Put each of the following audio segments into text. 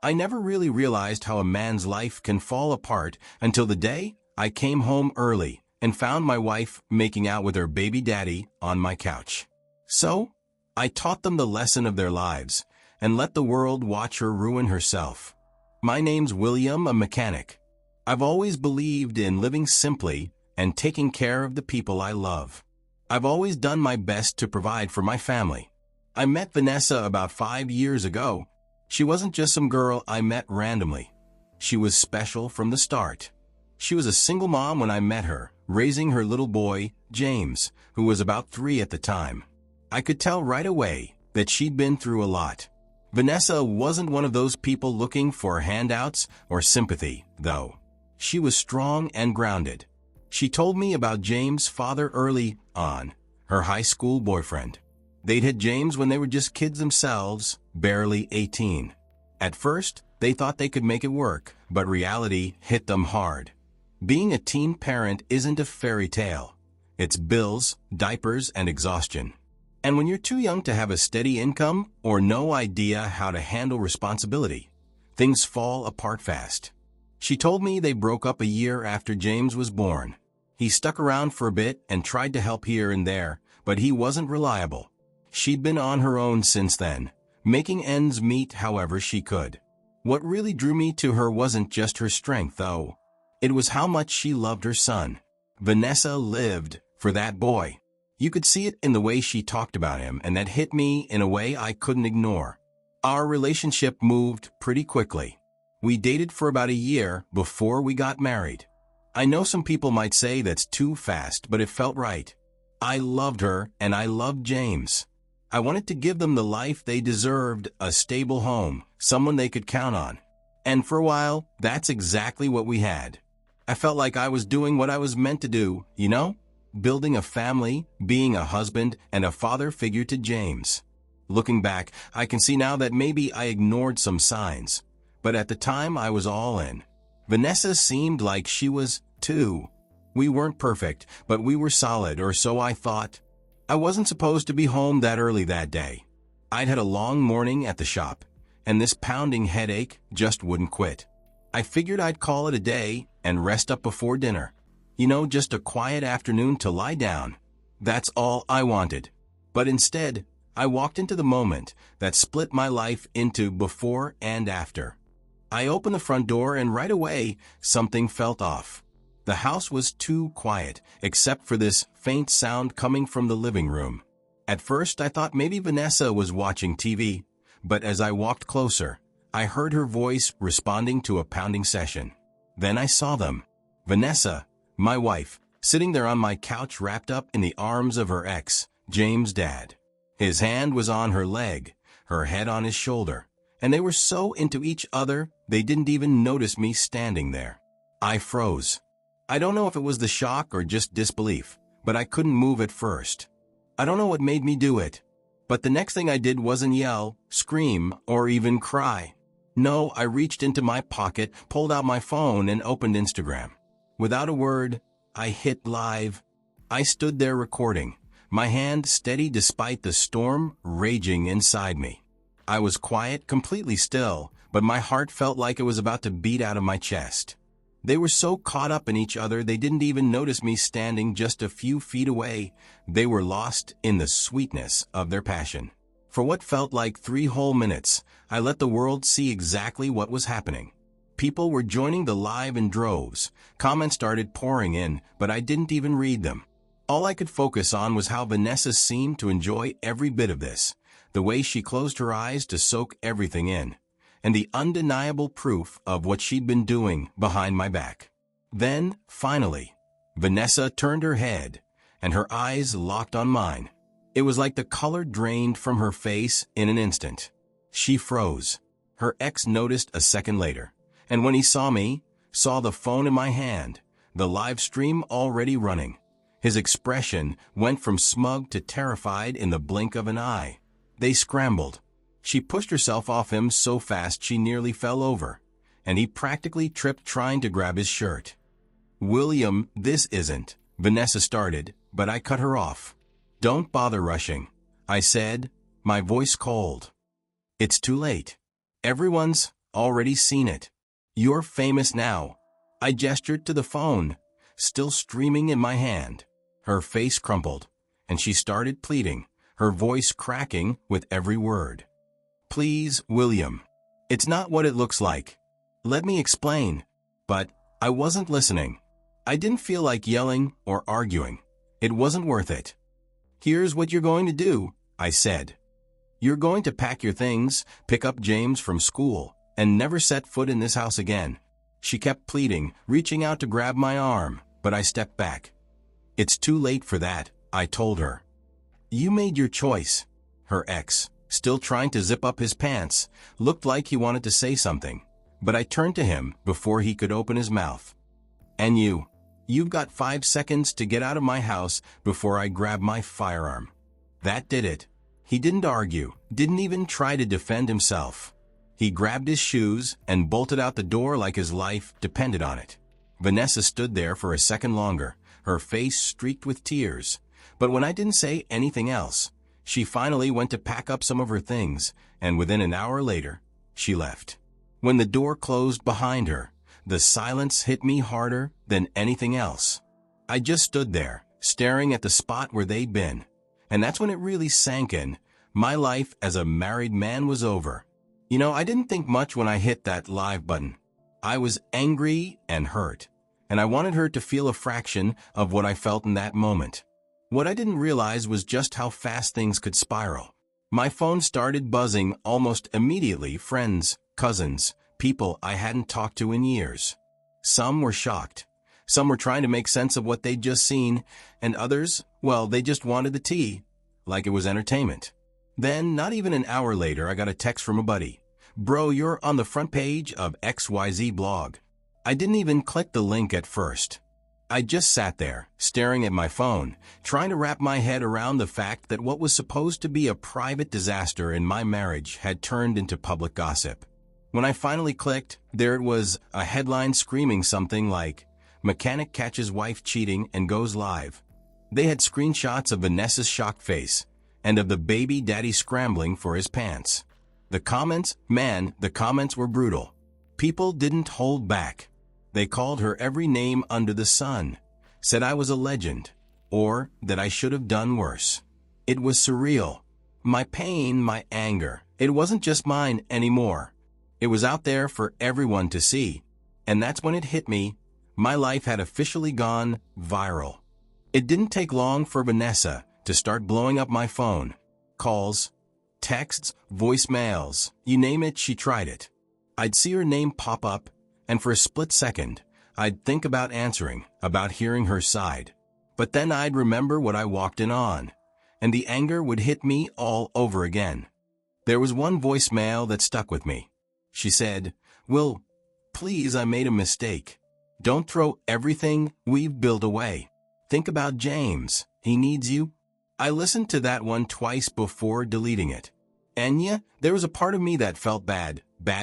I never really realized how a man's life can fall apart until the day I came home early and found my wife making out with her baby daddy on my couch. So, I taught them the lesson of their lives and let the world watch her ruin herself. My name's William, a mechanic. I've always believed in living simply and taking care of the people I love. I've always done my best to provide for my family. I met Vanessa about 5 years ago. She wasn't just some girl I met randomly. She was special from the start. She was a single mom when I met her, raising her little boy, James, who was about 3 at the time. I could tell right away that she'd been through a lot. Vanessa wasn't one of those people looking for handouts or sympathy, though. She was strong and grounded. She told me about James' father early on, her high school boyfriend. They'd had James when they were just kids themselves, barely 18. At first, they thought they could make it work, but reality hit them hard. Being a teen parent isn't a fairy tale. It's bills, diapers, and exhaustion. And when you're too young to have a steady income or no idea how to handle responsibility, things fall apart fast. She told me they broke up a year after James was born. He stuck around for a bit and tried to help here and there, but he wasn't reliable. She'd been on her own since then, making ends meet however she could. What really drew me to her wasn't just her strength, though. It was how much she loved her son. Vanessa lived for that boy. You could see it in the way she talked about him, and that hit me in a way I couldn't ignore. Our relationship moved pretty quickly. We dated for about a year before we got married. I know some people might say that's too fast, but it felt right. I loved her, and I loved James. I wanted to give them the life they deserved, a stable home, someone they could count on. And for a while, that's exactly what we had. I felt like I was doing what I was meant to do, you know? Building a family, being a husband, and a father figure to James. Looking back, I can see now that maybe I ignored some signs. But at the time, I was all in. Vanessa seemed like she was, too. We weren't perfect, but we were solid, or so I thought. I wasn't supposed to be home that early that day. I'd had a long morning at the shop, and this pounding headache just wouldn't quit. I figured I'd call it a day and rest up before dinner. You know, just a quiet afternoon to lie down. That's all I wanted. But instead, I walked into the moment that split my life into before and after. I opened the front door and right away, something felt off. The house was too quiet, except for this faint sound coming from the living room. At first, I thought maybe Vanessa was watching TV, but as I walked closer, I heard her voice responding to a pounding session. Then I saw them. Vanessa, my wife, sitting there on my couch wrapped up in the arms of her ex, James' dad. His hand was on her leg, her head on his shoulder, and they were so into each other they didn't even notice me standing there. I froze. I don't know if it was the shock or just disbelief, but I couldn't move at first. I don't know what made me do it, but the next thing I did wasn't yell, scream, or even cry. No, I reached into my pocket, pulled out my phone, and opened Instagram. Without a word, I hit live. I stood there recording, my hand steady despite the storm raging inside me. I was quiet, completely still, but my heart felt like it was about to beat out of my chest. They were so caught up in each other they didn't even notice me standing just a few feet away. They were lost in the sweetness of their passion. For what felt like 3 whole minutes, I let the world see exactly what was happening. People were joining the live in droves. Comments started pouring in, but I didn't even read them. All I could focus on was how Vanessa seemed to enjoy every bit of this, the way she closed her eyes to soak everything in, and the undeniable proof of what she'd been doing behind my back. Then, finally, Vanessa turned her head, and her eyes locked on mine. It was like the color drained from her face in an instant. She froze. Her ex noticed a second later, and when he saw me, saw the phone in my hand, the live stream already running. His expression went from smug to terrified in the blink of an eye. They scrambled. She pushed herself off him so fast she nearly fell over, and he practically tripped trying to grab his shirt. "William, this isn't," Vanessa started, but I cut her off. "Don't bother rushing," I said, my voice cold. "It's too late. Everyone's Already seen it. You're famous now. I gestured to the phone, still streaming in my hand. Her face crumpled, and she started pleading, her voice cracking with every word. Please, William. It's not what it looks like. Let me explain. But I wasn't listening. I didn't feel like yelling or arguing. It wasn't worth it. Here's what you're going to do, I said. You're going to pack your things, pick up James from school, and never set foot in this house again. She kept pleading, reaching out to grab my arm, but I stepped back. It's too late for that, I told her. You made your choice. Her ex, still trying to zip up his pants, looked like he wanted to say something, but I turned to him before he could open his mouth. And you've got 5 seconds to get out of my house before I grab my firearm. That did it. He didn't argue, didn't even try to defend himself. He grabbed his shoes and bolted out the door like his life depended on it. Vanessa stood there for a second longer, her face streaked with tears. But when I didn't say anything else, she finally went to pack up some of her things, and within an hour later, she left. When the door closed behind her, the silence hit me harder than anything else. I just stood there, staring at the spot where they'd been. And that's when it really sank in. My life as a married man was over. I didn't think much when I hit that live button. I was angry and hurt, and I wanted her to feel a fraction of what I felt in that moment. What I didn't realize was just how fast things could spiral. My phone started buzzing almost immediately, friends, cousins, people I hadn't talked to in years. Some were shocked. Some were trying to make sense of what they'd just seen, and others, well, they just wanted the tea, like it was entertainment. Then, not even an hour later, I got a text from a buddy. Bro, you're on the front page of XYZ blog. I didn't even click the link at first. I just sat there, staring at my phone, trying to wrap my head around the fact that what was supposed to be a private disaster in my marriage had turned into public gossip. When I finally clicked, there it was, a headline screaming something like, "Mechanic catches wife cheating and goes live." They had screenshots of Vanessa's shocked face and of the baby daddy scrambling for his pants. The comments were brutal. People didn't hold back. They called her every name under the sun, said I was a legend, or that I should have done worse. It was surreal. My pain, my anger, it wasn't just mine anymore. It was out there for everyone to see. And that's when it hit me. My life had officially gone viral. It didn't take long for Vanessa to start blowing up my phone. Calls, texts, voicemails, you name it, she tried it. I'd see her name pop up, and for a split second, I'd think about answering, about hearing her side. But then I'd remember what I walked in on, and the anger would hit me all over again. There was one voicemail that stuck with me. She said, "Will, please, I made a mistake. Don't throw everything we've built away. Think about James. He needs you." I listened to that one twice before deleting it. And yeah, there was a part of me that felt bad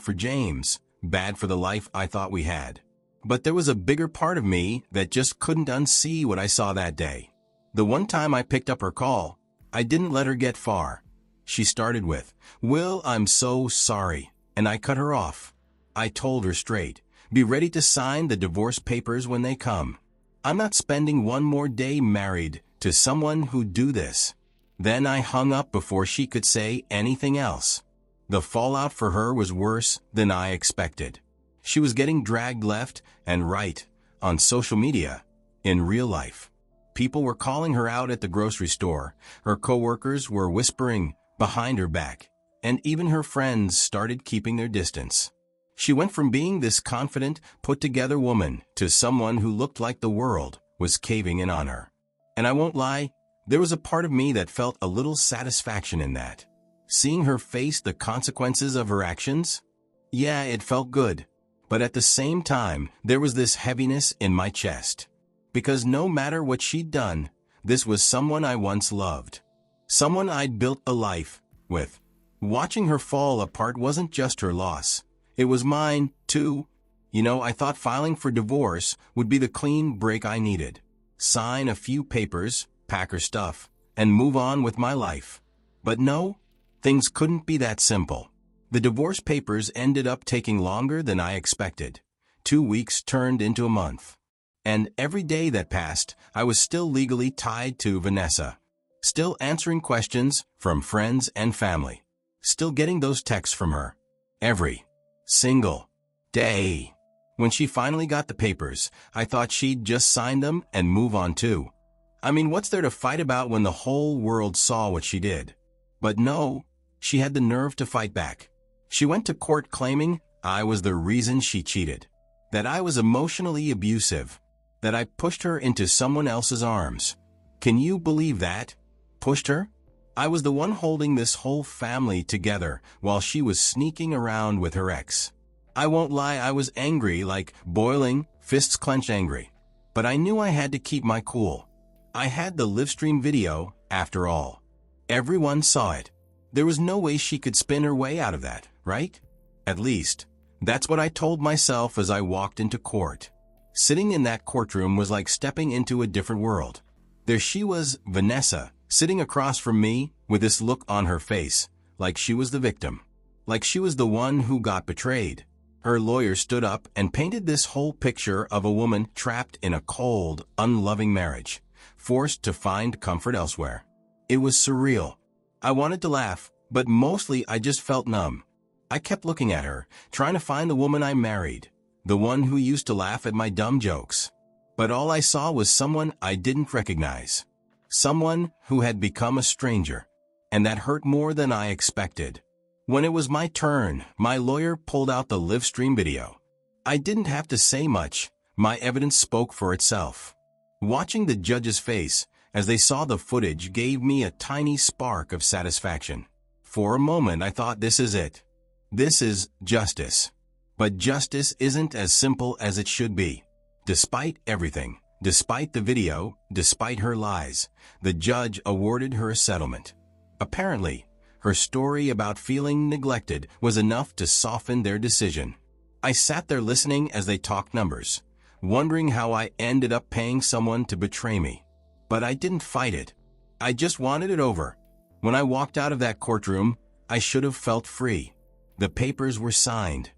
for James, bad for the life I thought we had. But there was a bigger part of me that just couldn't unsee what I saw that day. The one time I picked up her call, I didn't let her get far. She started with, "Will, I'm so sorry," and I cut her off. I told her straight, be ready to sign the divorce papers when they come. I'm not spending one more day married to someone who'd do this. Then I hung up before she could say anything else. The fallout for her was worse than I expected. She was getting dragged left and right on social media, in real life. People were calling her out at the grocery store. Her coworkers were whispering behind her back, and even her friends started keeping their distance. She went from being this confident, put-together woman to someone who looked like the world was caving in on her. And I won't lie, there was a part of me that felt a little satisfaction in that. Seeing her face the consequences of her actions? Yeah, it felt good. But at the same time, there was this heaviness in my chest. Because no matter what she'd done, this was someone I once loved. Someone I'd built a life with. Watching her fall apart wasn't just her loss. It was mine, too. I thought filing for divorce would be the clean break I needed. Sign a few papers, pack her stuff, and move on with my life. But no, things couldn't be that simple. The divorce papers ended up taking longer than I expected. 2 weeks turned into a month. And every day that passed, I was still legally tied to Vanessa. Still answering questions from friends and family. Still getting those texts from her. Every single day. When she finally got the papers, I thought she'd just sign them and move on too. I mean, what's there to fight about when the whole world saw what she did? But no, she had the nerve to fight back. She went to court claiming I was the reason she cheated. That I was emotionally abusive. That I pushed her into someone else's arms. Can you believe that? Pushed her? I was the one holding this whole family together while she was sneaking around with her ex. I won't lie, I was angry, like boiling, fists clenched angry. But I knew I had to keep my cool. I had the livestream video, after all. Everyone saw it. There was no way she could spin her way out of that, right? At least, that's what I told myself as I walked into court. Sitting in that courtroom was like stepping into a different world. There she was, Vanessa, sitting across from me with this look on her face, like she was the victim. Like she was the one who got betrayed. Her lawyer stood up and painted this whole picture of a woman trapped in a cold, unloving marriage, forced to find comfort elsewhere. It was surreal. I wanted to laugh, but mostly I just felt numb. I kept looking at her, trying to find the woman I married, the one who used to laugh at my dumb jokes. But all I saw was someone I didn't recognize. Someone who had become a stranger. And that hurt more than I expected. When it was my turn, my lawyer pulled out the livestream video. I didn't have to say much. My evidence spoke for itself. Watching the judge's face as they saw the footage gave me a tiny spark of satisfaction. For a moment I thought, this is it. This is justice. But justice isn't as simple as it should be. Despite everything, despite the video, despite her lies, the judge awarded her a settlement. Apparently, her story about feeling neglected was enough to soften their decision. I sat there listening as they talked numbers, wondering how I ended up paying someone to betray me. But I didn't fight it. I just wanted it over. When I walked out of that courtroom, I should have felt free. The papers were signed.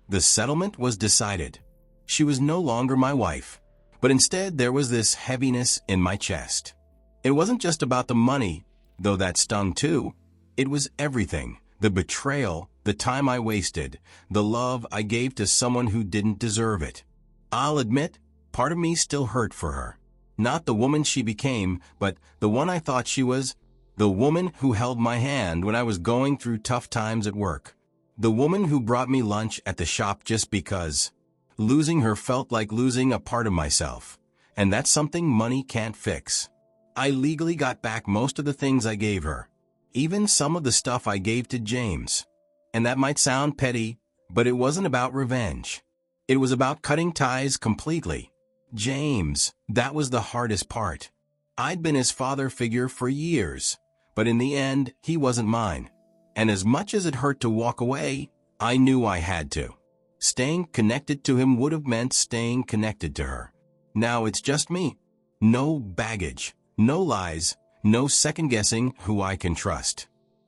The settlement was decided. She was no longer my wife. But instead there was this heaviness in my chest. It wasn't just about the money, though that stung too. It was everything. The betrayal, the time I wasted, the love I gave to someone who didn't deserve it. I'll admit, part of me still hurt for her. Not the woman she became, but the one I thought she was. The woman who held my hand when I was going through tough times at work. The woman who brought me lunch at the shop just because. Losing her felt like losing a part of myself. And that's something money can't fix. I legally got back most of the things I gave her. Even some of the stuff I gave to James. And that might sound petty, but it wasn't about revenge. It was about cutting ties completely. James, that was the hardest part. I'd been his father figure for years, but in the end, he wasn't mine. And as much as it hurt to walk away, I knew I had to. Staying connected to him would have meant staying connected to her. Now it's just me. No baggage, no lies, no second-guessing who I can trust.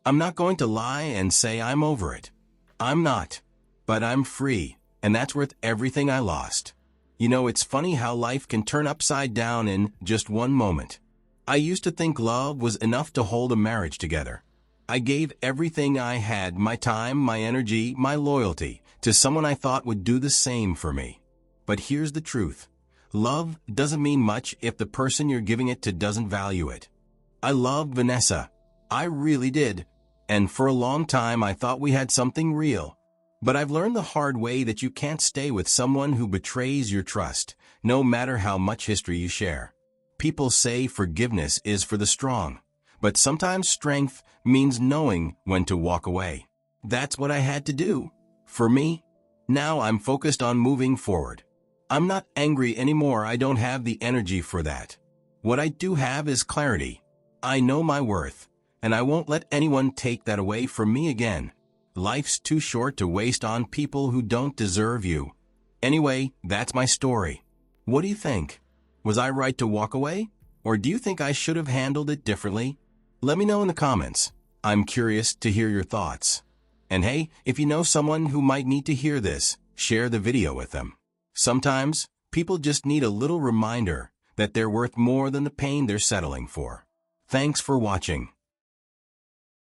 I'm not going to lie and say I'm over it. I'm not. But I'm free, and that's worth everything I lost. You know, it's funny how life can turn upside down in just one moment. I used to think love was enough to hold a marriage together. I gave everything I had, my time, my energy, my loyalty, to someone I thought would do the same for me. But here's the truth. Love doesn't mean much if the person you're giving it to doesn't value it. I loved Vanessa. I really did. And for a long time I thought we had something real. But I've learned the hard way that you can't stay with someone who betrays your trust, no matter how much history you share. People say forgiveness is for the strong. But sometimes strength means knowing when to walk away. That's what I had to do. For me, now I'm focused on moving forward. I'm not angry anymore. I don't have the energy for that. What I do have is clarity. I know my worth, and I won't let anyone take that away from me again. Life's too short to waste on people who don't deserve you. Anyway, that's my story. What do you think? Was I right to walk away? Or do you think I should have handled it differently? Let me know in the comments. I'm curious to hear your thoughts. And hey, if you know someone who might need to hear this, share the video with them. Sometimes, people just need a little reminder that they're worth more than the pain they're settling for. Thanks for watching.